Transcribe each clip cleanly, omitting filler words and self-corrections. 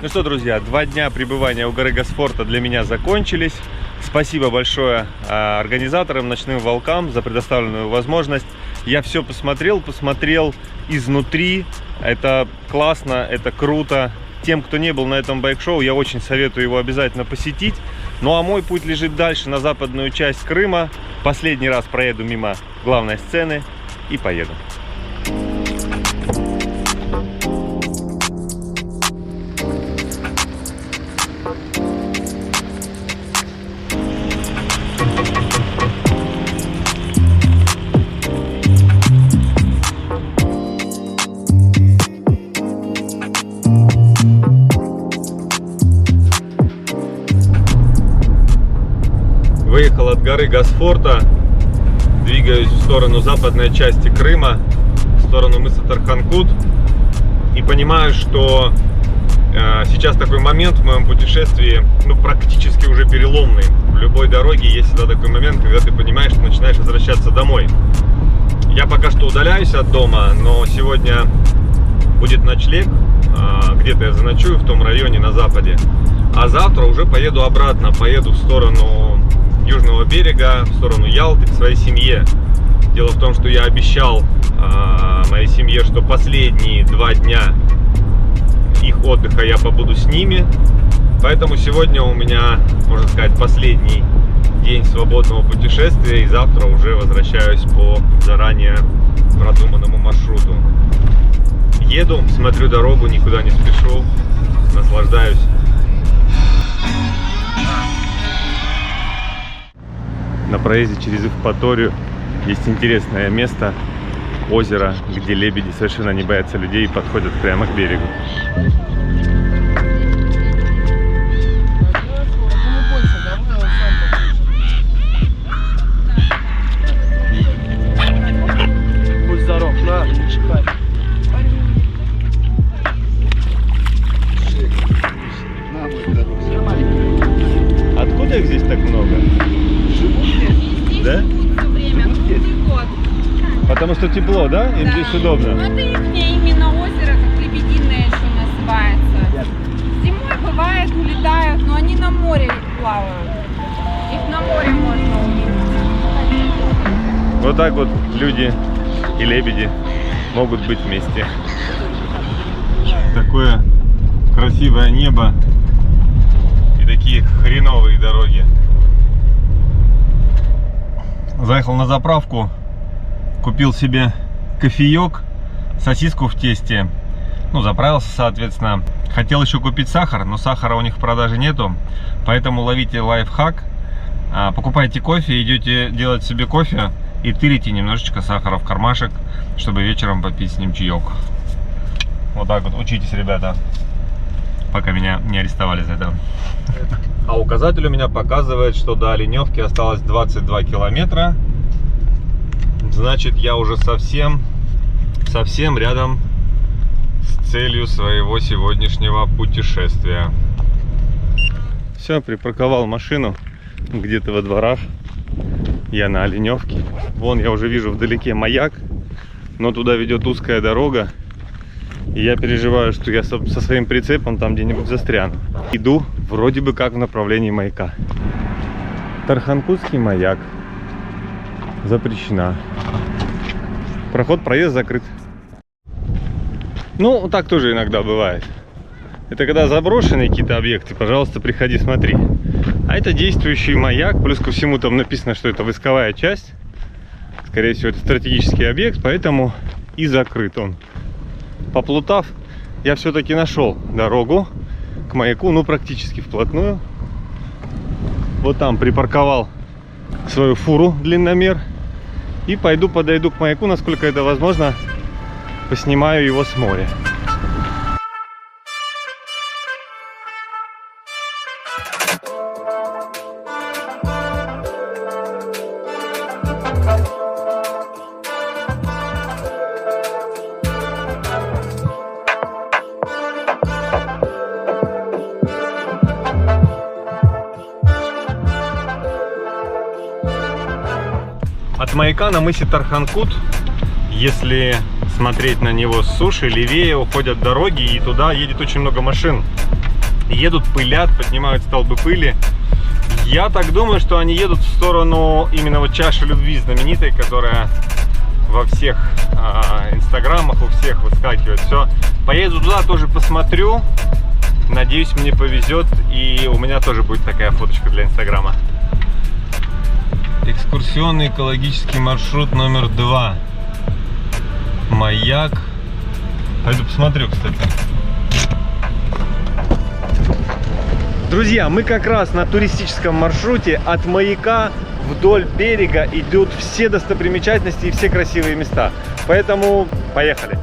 Ну что, друзья, 2 дня пребывания у горы Госфорта для меня закончились. Спасибо большое организаторам, Ночным Волкам, за предоставленную возможность. Я все посмотрел изнутри. Это классно, это круто. Тем, кто не был на этом байк-шоу, я очень советую его обязательно посетить. Ну а мой путь лежит дальше, на западную часть Крыма. Последний раз проеду мимо главной сцены и поеду. Выехал от горы Госфорта, двигаюсь в сторону западной части Крыма, в сторону мыса Тарханкут, и понимаю, что сейчас такой момент в моем путешествии, практически уже переломный. В любой дороге есть всегда такой момент, когда ты понимаешь, что начинаешь возвращаться домой. Я пока что удаляюсь от дома, но сегодня будет ночлег, где-то я заночую в том районе на западе, а завтра уже поеду обратно, поеду в сторону Южного берега, в сторону Ялты, к своей семье. Дело в том, что я обещал моей семье, что последние 2 дня их отдыха я побуду с ними. Поэтому сегодня у меня, можно сказать, последний день свободного путешествия, и завтра уже возвращаюсь по заранее продуманному маршруту. Еду, смотрю дорогу, никуда не спешу, наслаждаюсь. На проезде через Евпаторию есть интересное место, озеро, где лебеди совершенно не боятся людей и подходят прямо к берегу. Будь здоров, на, чихай. Откуда их здесь так много? Да? Все время, круглый год. Потому что тепло, да? Им здесь удобно. Это именно озеро, как Лебединое еще называется. Зимой бывает улетают, но они на море плавают. Их на море можно увидеть. Вот так вот люди и лебеди могут быть вместе. Такое красивое небо и такие хреновые дороги. Заехал на заправку, купил себе кофеек, сосиску в тесте, заправился, соответственно. Хотел еще купить сахар, но сахара у них в продаже нету, поэтому ловите лайфхак, покупайте кофе, идете делать себе кофе и тырите немножечко сахара в кармашек, чтобы вечером попить с ним чаек. Вот так вот, учитесь, ребята, пока меня не арестовали за это. А указатель у меня показывает, что до Оленевки осталось 22 километра. Значит, я уже совсем рядом с целью своего сегодняшнего путешествия. Все, припарковал машину где-то во дворах. Я на Оленевке. Вон я уже вижу вдалеке маяк, но туда ведет узкая дорога. И я переживаю, что я со своим прицепом там где-нибудь застряну. Иду вроде бы как в направлении маяка. Тарханкутский маяк. Запрещена. Проезд закрыт. Так тоже иногда бывает. Это когда заброшенные какие-то объекты, пожалуйста, приходи, смотри. А это действующий маяк. Плюс ко всему там написано, что это войсковая часть. Скорее всего, это стратегический объект, поэтому и закрыт он. Поплутав, я все-таки нашел дорогу к маяку, практически вплотную. Вот там припарковал свою фуру длинномер и подойду к маяку, насколько это возможно, поснимаю его с моря. От маяка на мысе Тарханкут, если смотреть на него с суши, левее уходят дороги, и туда едет очень много машин. едут, пылят, поднимают столбы пыли. Я так думаю, что они едут в сторону именно вот чаши любви знаменитой, которая во всех инстаграмах у всех выскакивает. Все, поеду туда, тоже посмотрю. Надеюсь, мне повезет, и у меня тоже будет такая фоточка для инстаграма. Экскурсионный экологический маршрут номер 2. Маяк. Пойду посмотрю, кстати. Друзья, мы как раз на туристическом маршруте. От маяка вдоль берега идут все достопримечательности и все красивые места. Поэтому поехали.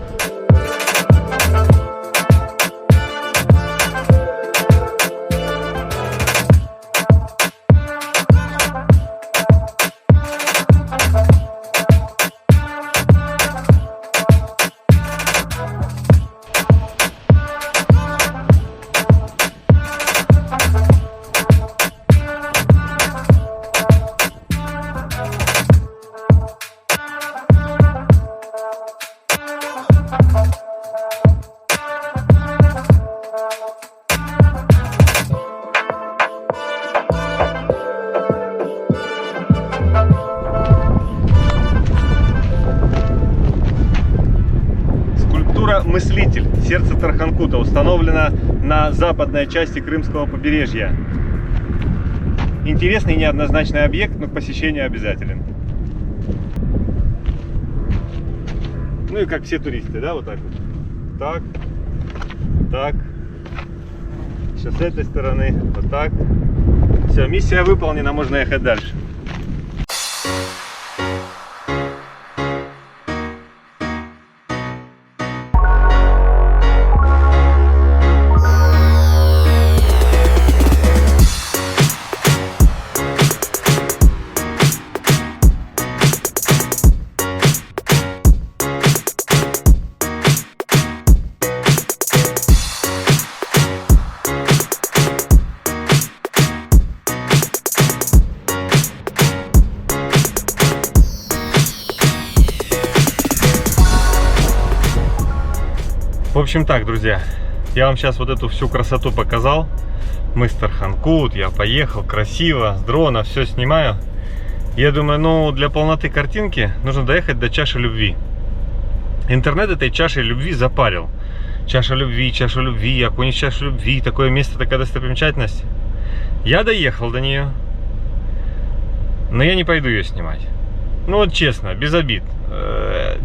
Мыслитель, сердце Тарханкута, установлена на западной части Крымского побережья. Интересный и неоднозначный объект, но к посещению обязателен. Ну и как все туристы, да, вот так вот. Так, так. Сейчас с этой стороны, вот так. Все, миссия выполнена, можно ехать дальше. В общем так, друзья, я вам сейчас вот эту всю красоту показал. Мы с Тарханкут, я поехал, красиво, с дрона, все снимаю. Я думаю, ну для полноты картинки нужно доехать до чаши любви. Интернет этой чашей любви запарил. Чаша любви, окунись в чашу любви, такое место, такая достопримечательность. Я доехал до нее, но я не пойду ее снимать. Ну вот честно, без обид.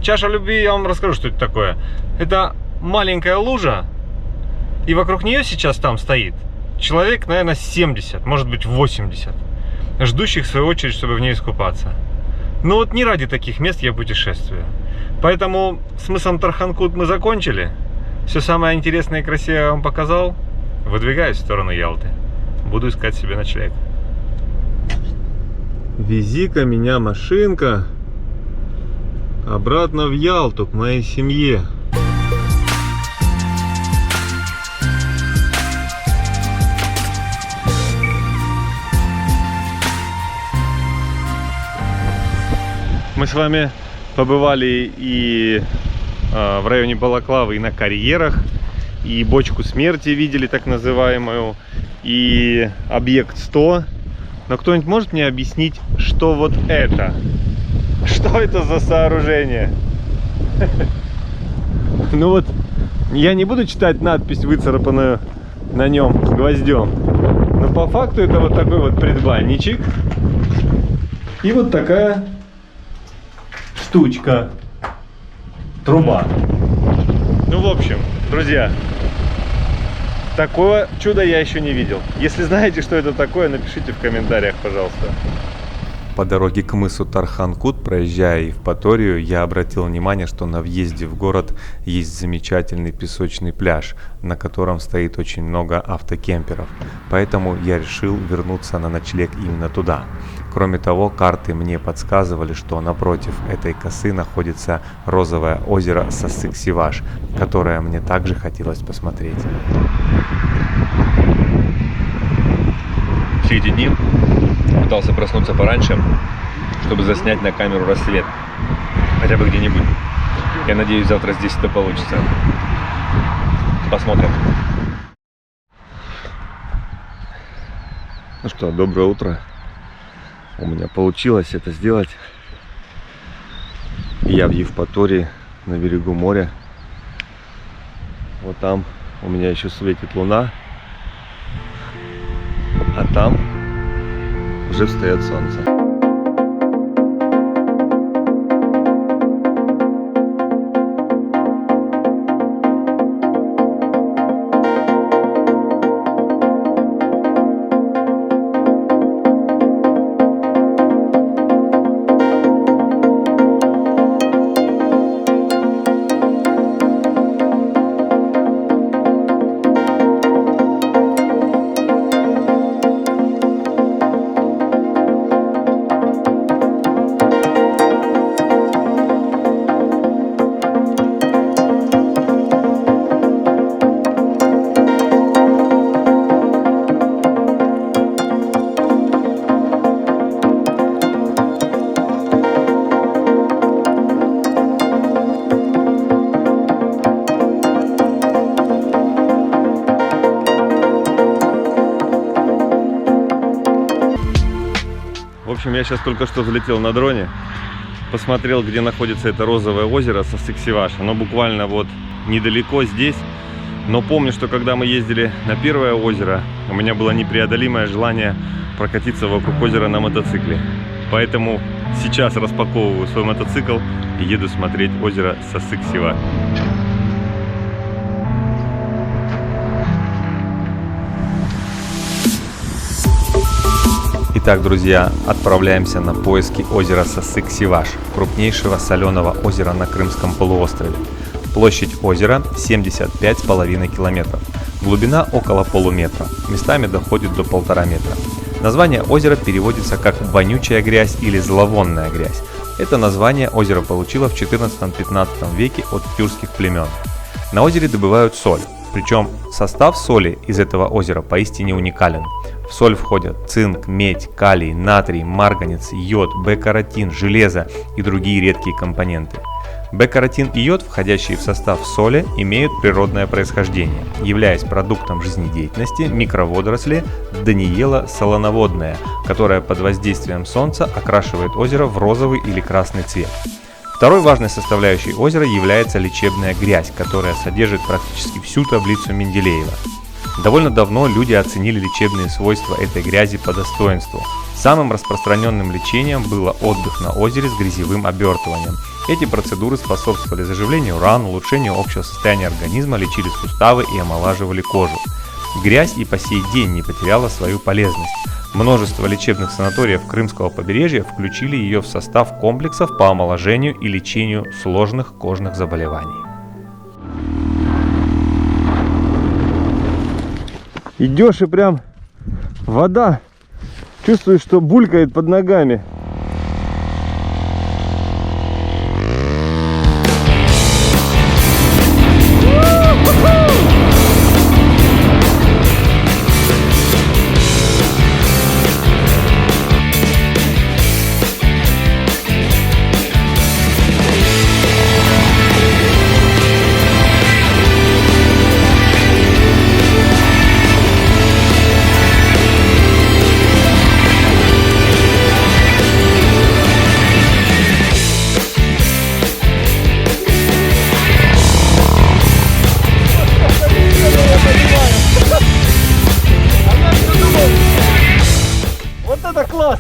Чаша любви, я вам расскажу, что это такое. Это маленькая лужа, и вокруг нее сейчас там стоит человек, наверное, 70, может быть 80, ждущих в свою очередь, чтобы в ней искупаться. Но вот не ради таких мест я путешествую. Поэтому с мысом Тарханкут мы закончили. Все самое интересное и красивое я вам показал. Выдвигаюсь в сторону Ялты. Буду искать себе ночлег. Вези-ка меня, машинка, обратно в Ялту, к моей семье. Мы с вами побывали и в районе Балаклавы, и на карьерах, и бочку смерти видели, так называемую, и объект 100. Но кто-нибудь может мне объяснить, что вот это? Что это за сооружение? Ну вот, я не буду читать надпись, выцарапанную на нем гвоздем. Но по факту это вот такой вот предбанничек. И вот такая штучка, труба. Ну, в общем, друзья, такого чуда я еще не видел. Если знаете, что это такое, напишите в комментариях, пожалуйста. По дороге к мысу Тарханкут, проезжая Евпаторию, я обратил внимание, что на въезде в город есть замечательный песочный пляж, на котором стоит очень много автокемперов. Поэтому я решил вернуться на ночлег именно туда. Кроме того, карты мне подсказывали, что напротив этой косы находится розовое озеро Сасык-Сиваш, которое мне также хотелось посмотреть. Все эти дни пытался проснуться пораньше, чтобы заснять на камеру рассвет. Хотя бы где-нибудь. Я надеюсь, завтра здесь это получится. Посмотрим. Ну что, доброе утро. У меня получилось это сделать. Я в Евпатории, на берегу моря. Вот там у меня еще светит луна. А там уже встает солнце. В общем, я сейчас только что взлетел на дроне, посмотрел, где находится это розовое озеро Сасык-Сиваш. Оно буквально вот недалеко здесь. Но помню, что когда мы ездили на первое озеро, у меня было непреодолимое желание прокатиться вокруг озера на мотоцикле. Поэтому сейчас распаковываю свой мотоцикл и еду смотреть озеро Сасык-Сиваш. Итак, друзья, отправляемся на поиски озера Сасык-Сиваш, крупнейшего соленого озера на Крымском полуострове. Площадь озера 75,5 километров, глубина около полуметра, местами доходит до 1,5 метра. Название озера переводится как «вонючая грязь» или «зловонная грязь». Это название озеро получило в 14-15 веке от тюркских племен. На озере добывают соль, причем состав соли из этого озера поистине уникален. В соль входят цинк, медь, калий, натрий, марганец, йод, Б-каротин, железо и другие редкие компоненты. Б-каротин и йод, входящие в состав соли, имеют природное происхождение, являясь продуктом жизнедеятельности микроводоросли Даниела солоноводная, которая под воздействием солнца окрашивает озеро в розовый или красный цвет. Второй важной составляющей озера является лечебная грязь, которая содержит практически всю таблицу Менделеева. Довольно давно люди оценили лечебные свойства этой грязи по достоинству. Самым распространенным лечением было отдых на озере с грязевым обертыванием. Эти процедуры способствовали заживлению ран, улучшению общего состояния организма, лечили суставы и омолаживали кожу. Грязь и по сей день не потеряла свою полезность. Множество лечебных санаториев Крымского побережья включили ее в состав комплексов по омоложению и лечению сложных кожных заболеваний. Идешь и прям вода, чувствуешь, что булькает под ногами.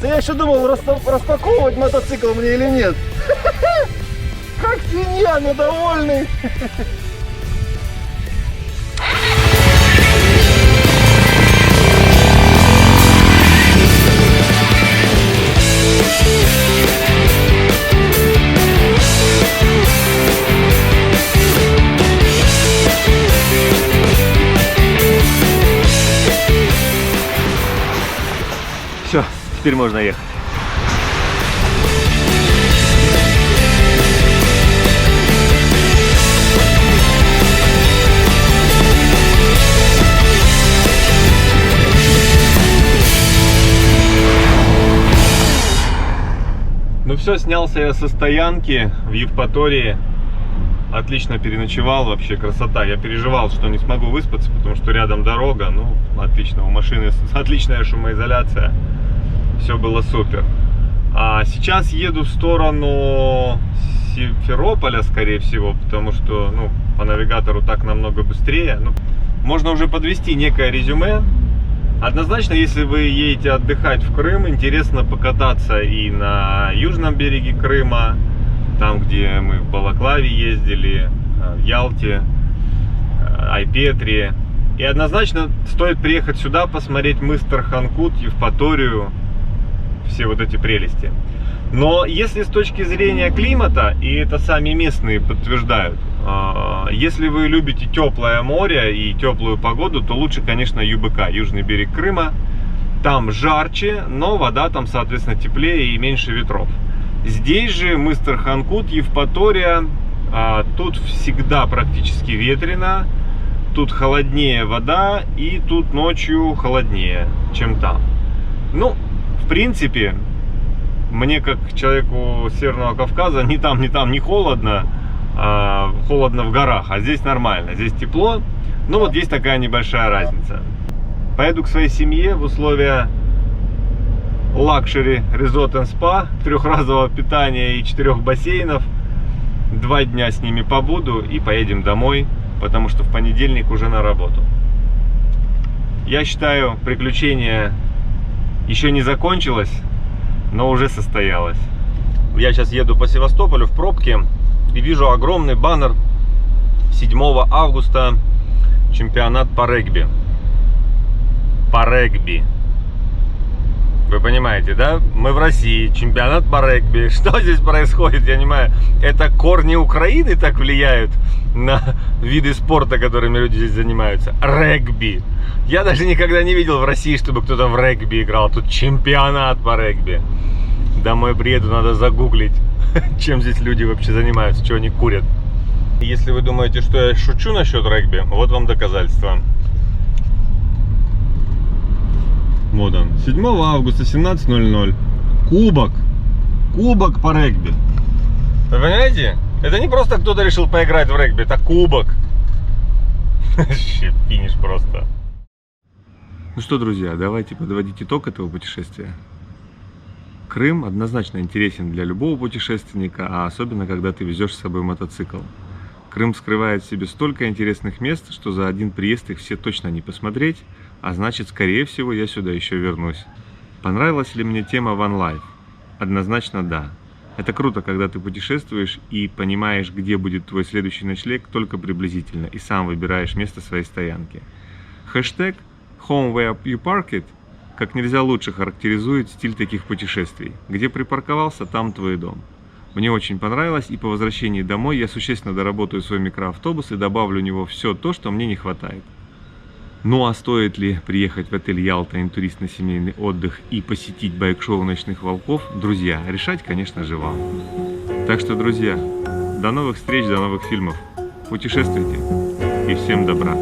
Я еще думал, распаковывать мотоцикл мне или нет. Как свинья, но довольный. Все, теперь можно ехать. Ну все, снялся я со стоянки в Евпатории. Отлично переночевал, вообще красота. Я переживал, что не смогу выспаться, потому что рядом дорога. Ну, отлично, у машины отличная шумоизоляция. Все было супер. А сейчас еду в сторону Симферополя, скорее всего, потому что, ну, по навигатору так намного быстрее. Ну, можно уже подвести некое резюме. Однозначно, если вы едете отдыхать в Крым, интересно покататься и на южном береге Крыма, там, где мы в Балаклаве ездили, в Ялте, Айпетре. И однозначно стоит приехать сюда, посмотреть мыс Тарханкут, Евпаторию, все вот эти прелести. Но если с точки зрения климата, и это сами местные подтверждают, если вы любите теплое море и теплую погоду, то лучше, конечно, ЮБК, южный берег Крыма. Там жарче, но вода там, соответственно, теплее и меньше ветров. Здесь же мыс Тарханкут, Евпатория, тут всегда практически ветрено, тут холоднее вода и тут ночью холоднее, чем там. Ну, в принципе, мне как человеку Северного Кавказа ни там, не холодно, холодно в горах, а здесь нормально, здесь тепло. Ну вот есть такая небольшая разница. Поеду к своей семье в условия лакшери Resort & Spa, 3-разового питания и 4 бассейнов. 2 дня с ними побуду и поедем домой, потому что в понедельник уже на работу. Я считаю, приключение еще не закончилось, но уже состоялось. Я сейчас еду по Севастополю в пробке и вижу огромный баннер: 7 августа чемпионат по регби. По регби. Вы понимаете, да? Мы в России, чемпионат по регби. Что здесь происходит, я не понимаю. Это корни Украины так влияют на виды спорта, которыми люди здесь занимаются. Регби. Я даже никогда не видел в России, чтобы кто-то в регби играл. Тут чемпионат по регби. Домой приеду, надо загуглить, чем здесь люди вообще занимаются, что они курят. Если вы думаете, что я шучу насчет регби, вот вам доказательства. Вот он, 7 августа, 17:00. Кубок. Кубок по регби. Вы понимаете? Это не просто кто-то решил поиграть в регби, это кубок. Финиш просто. Ну что, друзья, давайте подводить итог этого путешествия. Крым однозначно интересен для любого путешественника, а особенно когда ты везешь с собой мотоцикл. Крым скрывает в себе столько интересных мест, что за один приезд их все точно не посмотреть, а значит, скорее всего, я сюда еще вернусь. Понравилась ли мне тема One Life? Однозначно да. Это круто, когда ты путешествуешь и понимаешь, где будет твой следующий ночлег только приблизительно, и сам выбираешь место своей стоянки. Хэштег Home Where You Park It как нельзя лучше характеризует стиль таких путешествий. Где припарковался, там твой дом. Мне очень понравилось, и по возвращении домой я существенно доработаю свой микроавтобус и добавлю в него все то, что мне не хватает. Ну а стоит ли приехать в отель Ялта «Интурист» на семейный отдых и посетить байк-шоу «Ночных волков», друзья, решать, конечно же, вам. Так что, друзья, до новых встреч, до новых фильмов. Путешествуйте и всем добра.